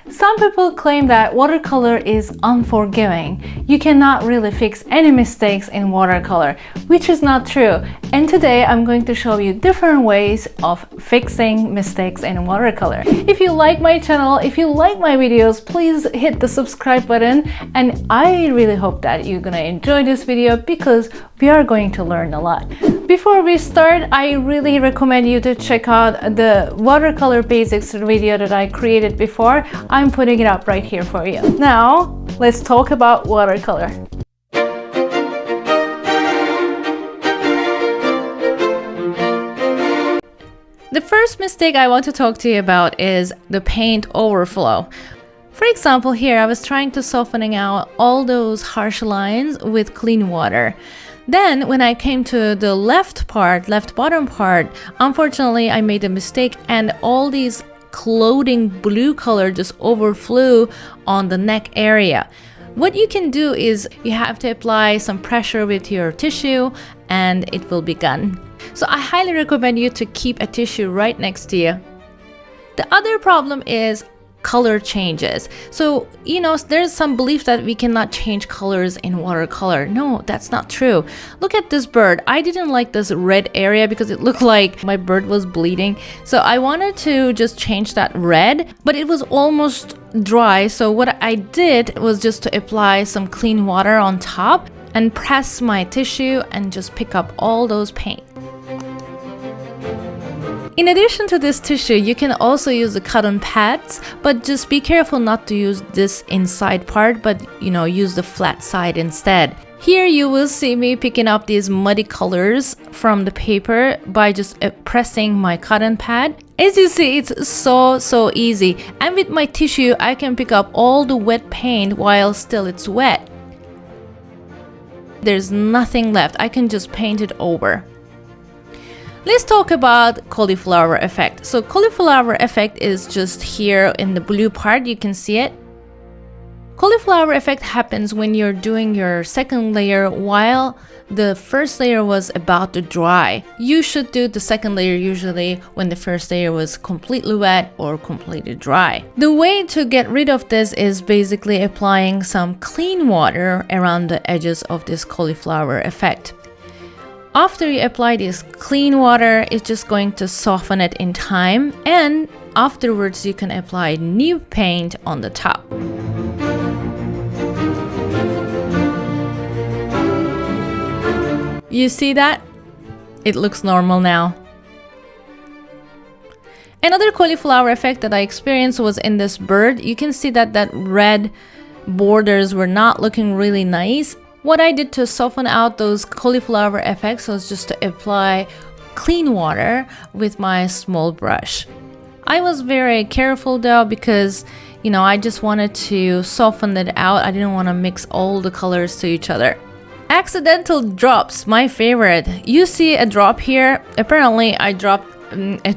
Some people claim that watercolor is unforgiving. You cannot really fix any mistakes in watercolor, which is not true. And today I'm going to show you different ways of fixing mistakes in watercolor. If you like my channel, if you like my videos, please hit the subscribe button. And I really hope that you're gonna enjoy this video because we are going to learn a lot. Before we start, I really recommend you to check out the watercolor basics video that I created before. I'm putting it up right here for you. Now, let's talk about watercolor. The first mistake I want to talk to you about is the paint overflow. For example, here I was trying to softening out all those harsh lines with clean water. Then when I came to the left bottom part, unfortunately I made a mistake and all these clothing blue color just overflew on the neck area. What you can do is you have to apply some pressure with your tissue and it will be gone. So I highly recommend you to keep a tissue right next to you. The other problem is color changes. So, there's some belief that we cannot change colors in watercolor. No, that's not true. Look at this bird. I didn't like this red area because it looked like my bird was bleeding. So I wanted to just change that red, but it was almost dry. So what I did was just to apply some clean water on top and press my tissue and just pick up all those paint. In addition to this tissue, you can also use the cotton pads, but just be careful not to use this inside part, but use the flat side instead. Here you will see me picking up these muddy colors from the paper by just pressing my cotton pad. As you see, it's so easy. And with my tissue, I can pick up all the wet paint while still it's wet. There's nothing left. I can just paint it over. Let's talk about cauliflower effect. So cauliflower effect is just here in the blue part, you can see it. Cauliflower effect happens when you're doing your second layer while the first layer was about to dry. You should do the second layer usually when the first layer was completely wet or completely dry. The way to get rid of this is basically applying some clean water around the edges of this cauliflower effect. After you apply this clean water, it's just going to soften it in time, and afterwards you can apply new paint on the top. You see that? It looks normal now. Another cauliflower effect that I experienced was in this bird. You can see that red borders were not looking really nice. What I did to soften out those cauliflower effects was just to apply clean water with my small brush. I was very careful though because, I just wanted to soften it out. I didn't want to mix all the colors to each other. Accidental drops, my favorite. You see a drop here. Apparently I dropped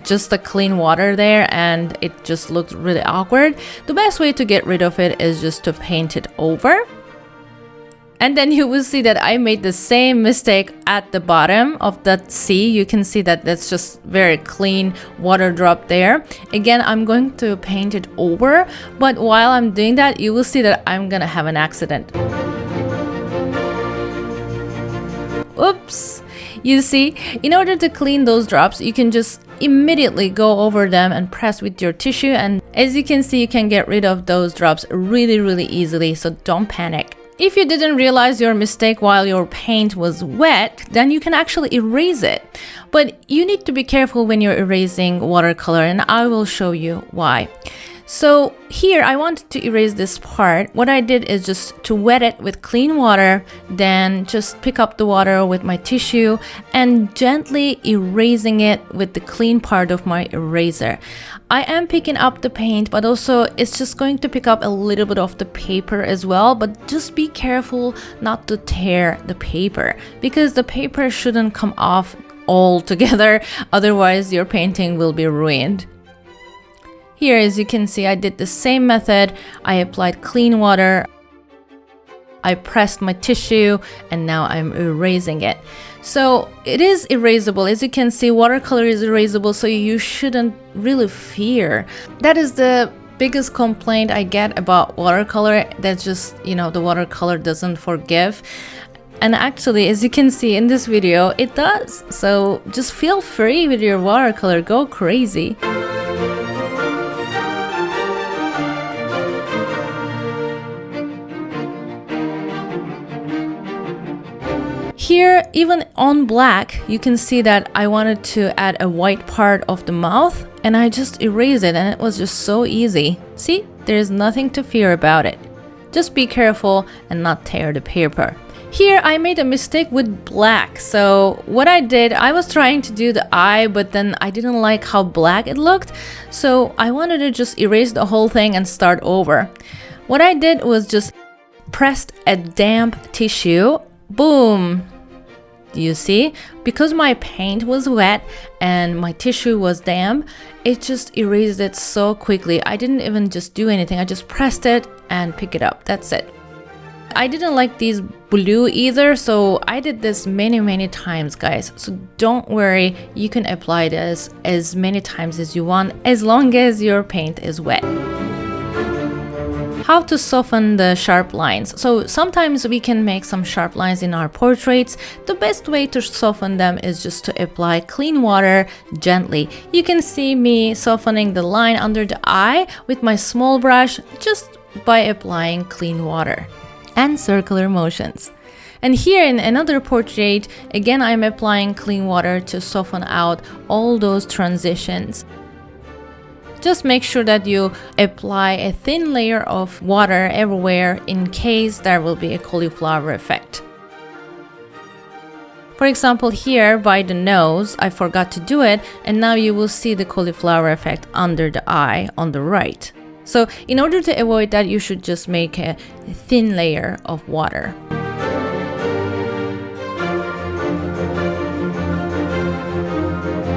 just the clean water there and it just looked really awkward. The best way to get rid of it is just to paint it over. And then you will see that I made the same mistake at the bottom of that sea. You can see that that's just very clean water drop there. Again, I'm going to paint it over, but while I'm doing that, you will see that I'm gonna have an accident. Oops! You see, in order to clean those drops, you can just immediately go over them and press with your tissue. And as you can see, you can get rid of those drops really easily, so don't panic. If you didn't realize your mistake while your paint was wet, then you can actually erase it. But you need to be careful when you're erasing watercolor, and I will show you why. So here I wanted to erase this part. What I did is just to wet it with clean water, then just pick up the water with my tissue and gently erasing it with the clean part of my eraser. I am picking up the paint, but also it's just going to pick up a little bit of the paper as well, but just be careful not to tear the paper because the paper shouldn't come off all together, otherwise your painting will be ruined. Here, as you can see, I did the same method. I applied clean water, I pressed my tissue, and now I'm erasing it. So it is erasable. As you can see, watercolor is erasable, so you shouldn't really fear. That is the biggest complaint I get about watercolor, that's just, you know, the watercolor doesn't forgive. And actually, as you can see in this video, it does. So just feel free with your watercolor, go crazy. Here, even on black, you can see that I wanted to add a white part of the mouth, and I just erased it, and it was just so easy. See, there's nothing to fear about it. Just be careful and not tear the paper. Here, I made a mistake with black. So what I did, I was trying to do the eye, but then I didn't like how black it looked. So I wanted to just erase the whole thing and start over. What I did was just pressed a damp tissue. Boom! Do you see? Because my paint was wet and my tissue was damp, it just erased it so quickly. I didn't even just do anything. I just pressed it and pick it up. That's it. I didn't like these blue either, so I did this many times, guys. So don't worry, you can apply this as many times as you want, as long as your paint is wet. How to soften the sharp lines. So sometimes we can make some sharp lines in our portraits. The best way to soften them is just to apply clean water gently. You can see me softening the line under the eye with my small brush just by applying clean water and circular motions. And here in another portrait, again I'm applying clean water to soften out all those transitions. Just make sure that you apply a thin layer of water everywhere in case there will be a cauliflower effect. For example, here by the nose, I forgot to do it, and now you will see the cauliflower effect under the eye on the right. So in order to avoid that, you should just make a thin layer of water.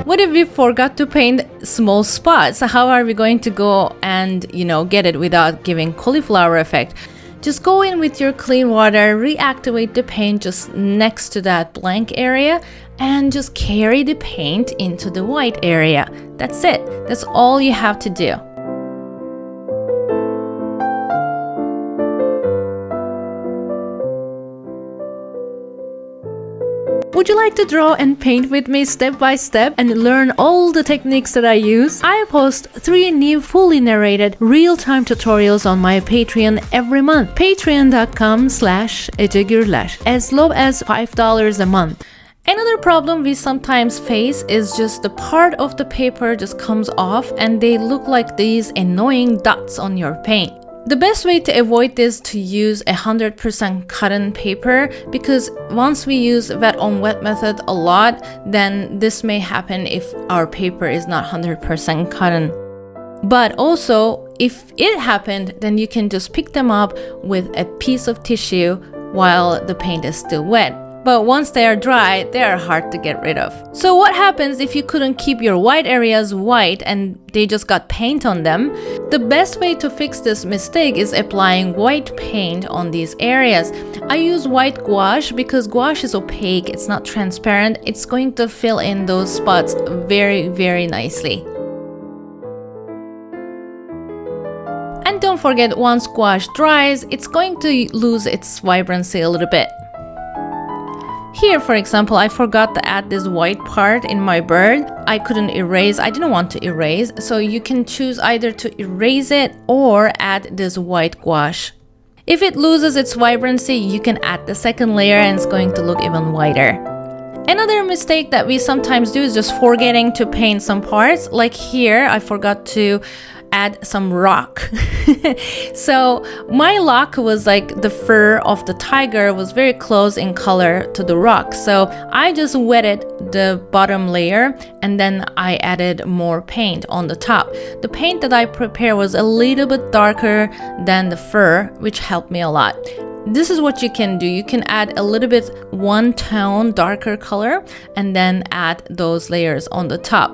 What if we forgot to paint small spots? How are we going to go and, you know, get it without giving cauliflower effect? Just go in with your clean water, reactivate the paint just next to that blank area, and just carry the paint into the white area. That's it. That's all you have to do. Would you like to draw and paint with me step by step and learn all the techniques that I use? I post 3 new fully narrated real-time tutorials on my Patreon every month. Patreon.com/Ece Gurler, as low as $5 a month. Another problem we sometimes face is just the part of the paper just comes off and they look like these annoying dots on your paint. The best way to avoid this to use 100% cotton paper, because once we use wet on wet method a lot, then this may happen if our paper is not 100% cotton. But also, if it happened, then you can just pick them up with a piece of tissue while the paint is still wet. But once they are dry, they are hard to get rid of. So what happens if you couldn't keep your white areas white and they just got paint on them? The best way to fix this mistake is applying white paint on these areas. I use white gouache because gouache is opaque, it's not transparent. It's going to fill in those spots very nicely. And don't forget, once gouache dries, it's going to lose its vibrancy a little bit. Here, for example, I forgot to add this white part in my bird. I couldn't erase, I didn't want to erase, so you can choose either to erase it or add this white gouache. If it loses its vibrancy, you can add the second layer and it's going to look even whiter. Another mistake that we sometimes do is just forgetting to paint some parts. Like here, I forgot to add some rock. So my lock was like the fur of the tiger was very close in color to the rock. So I just wetted the bottom layer and then I added more paint on the top. The paint that I prepared was a little bit darker than the fur, which helped me a lot. This is what you can do. You can add a little bit one tone darker color and then add those layers on the top.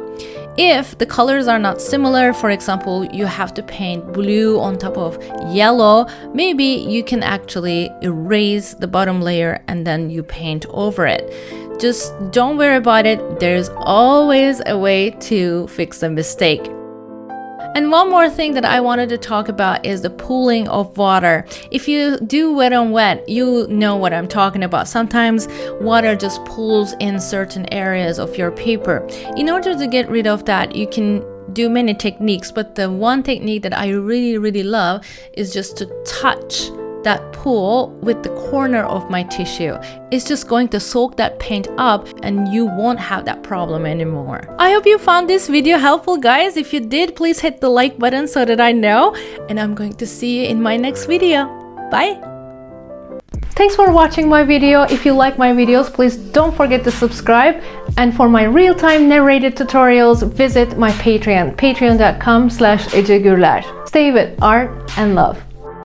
If the colors are not similar, for example, you have to paint blue on top of yellow, maybe you can actually erase the bottom layer and then you paint over it. Just don't worry about it. There's always a way to fix a mistake. And one more thing that I wanted to talk about is the pooling of water. If you do wet on wet, you know what I'm talking about. Sometimes water just pools in certain areas of your paper. In order to get rid of that, you can do many techniques, but the one technique that I really love is just to touch that pool with the corner of my tissue. It's just going to soak that paint up and you won't have that problem anymore. I hope you found this video helpful, guys. If you did, please hit the like button so that I know, and I'm going to see you in my next video. Bye! Thanks for watching my video. If you like my videos, please don't forget to subscribe. And for my real-time narrated tutorials, visit my Patreon, patreon.com/Ece Gurler. Stay with art and love.